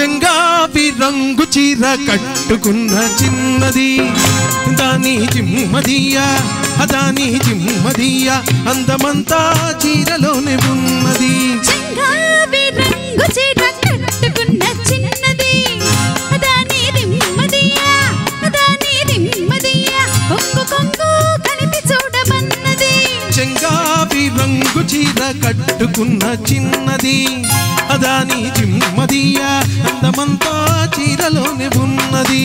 చెంగావి రంగు చీర కట్టుకున్న చిన్నది దాని జిమ్మదియా దాని జిమ్మదియా అందమంతా చీరలోనే ఉన్నది చెంగావి రంగు చీర కట్టుకున్న చిన్నది దాని జిమ్మదియా దాని జిమ్మదియా కొంగు కొంగు కలిపి చూడమన్నది చెంగావి రంగు చీర కట్టుకున్న చిన్నది దాని జిమ్మదియా అందమంతా చీరలోనే ఉన్నది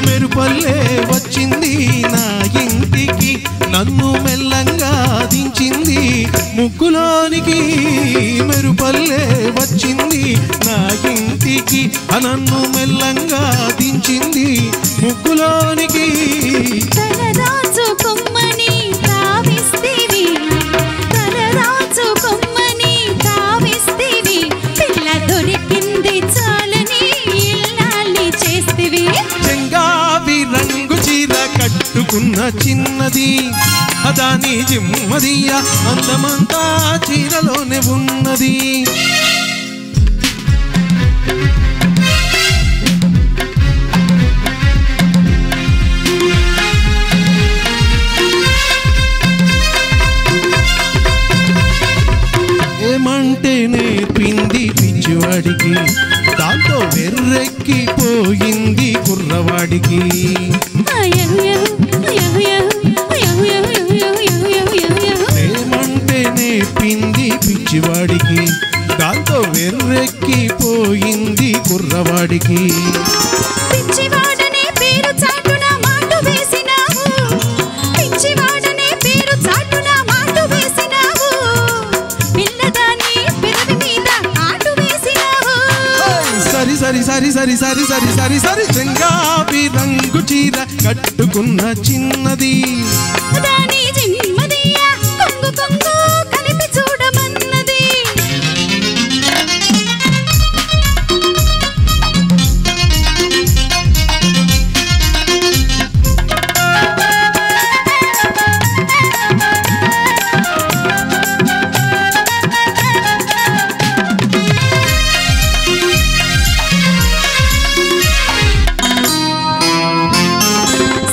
మెరుపల్లే వచ్చింది నా ఇంటికి నన్ను మెల్లంగా దించింది ముగ్గులోనికి మెరుపల్లే వచ్చింది నా ఇంటికి నన్ను మెల్లంగా దించింది ముగ్గులోనికి తలరాజు కొమ్మని తావిస్తేవి తలరాజు కొమ్మని తావిస్తేవి పిల్ల దొరికింది చాలని ఇల్లాలి చేస్తేవి చెంగావి రంగు చీర కట్టుకున్న చిన్నది దాని జిమ్మదియా అందమంతా చీరలోనే ఉన్నది ఏమంటే నేర్పింది పిచ్చివాడికి దాంతో వెర్రెక్కిపోయింది కుర్రవాడికి ఏమంటే నేర్పింది పిచ్చివాడికి దాంతో వెర్రెక్కిపోయింది కుర్రవాడికి పిచ్చివాడనే పేరు చాటున మాటు వేసినావు పిచ్చివాడనే పేరు చాటున మాటు వేసినావు పిల్లదాని పెదవి మీద కాటు వేసినావు సరి సరి సరి సరి సరి సరి సరి సరి చెంగావి రంగు చీర కట్టుకున్న చిన్నది దాని జిమ్మదియా కొంగు కొంగు కలిపి చూడమన్నది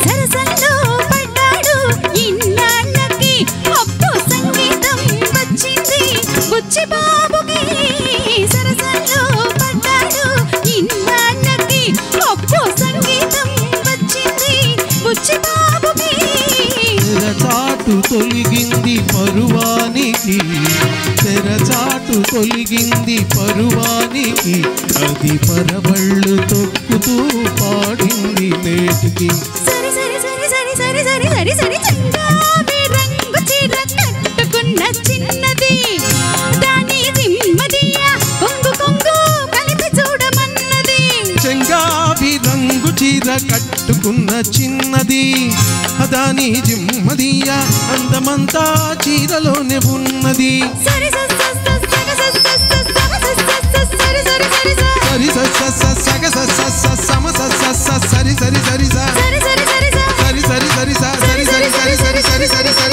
సరసల్లో పడ్డాడు ఇన్నాళ్ళకి అప్పు సంగీతం వచ్చింది బుచ్చి బాబుకి సరసల్లో పడ్డాడు ఇన్నాళ్ళకి అప్పు సంగీతం వచ్చింది బుచ్చి బాబుకి తెరచాటు తొలగింది పరువానికి తెరచాటు తొలగింది పరువానికి అది పరవళ్ళు తొక్కుతూ పాడింది నేటికి సరి సరి సరి సరి సరి సరి సరి సరి చెంగావి రంగు చీర కట్టుకున్న చిన్నది దాని జిమ్మదియా కొంగు కొంగు కలిపి చూడమన్నది చెంగావి రంగు చీర కట్టుకున్న చిన్నది దాని జిమ్మదియా అందమంతా చీరలోనే ఉన్నది సరి సరి సరి సరి సరి సరి సరి సరి సగ సమ సరి సరి సరి సరి సరి సరి సరి సరి సరి సరి సరి సరి సరి సరి సరి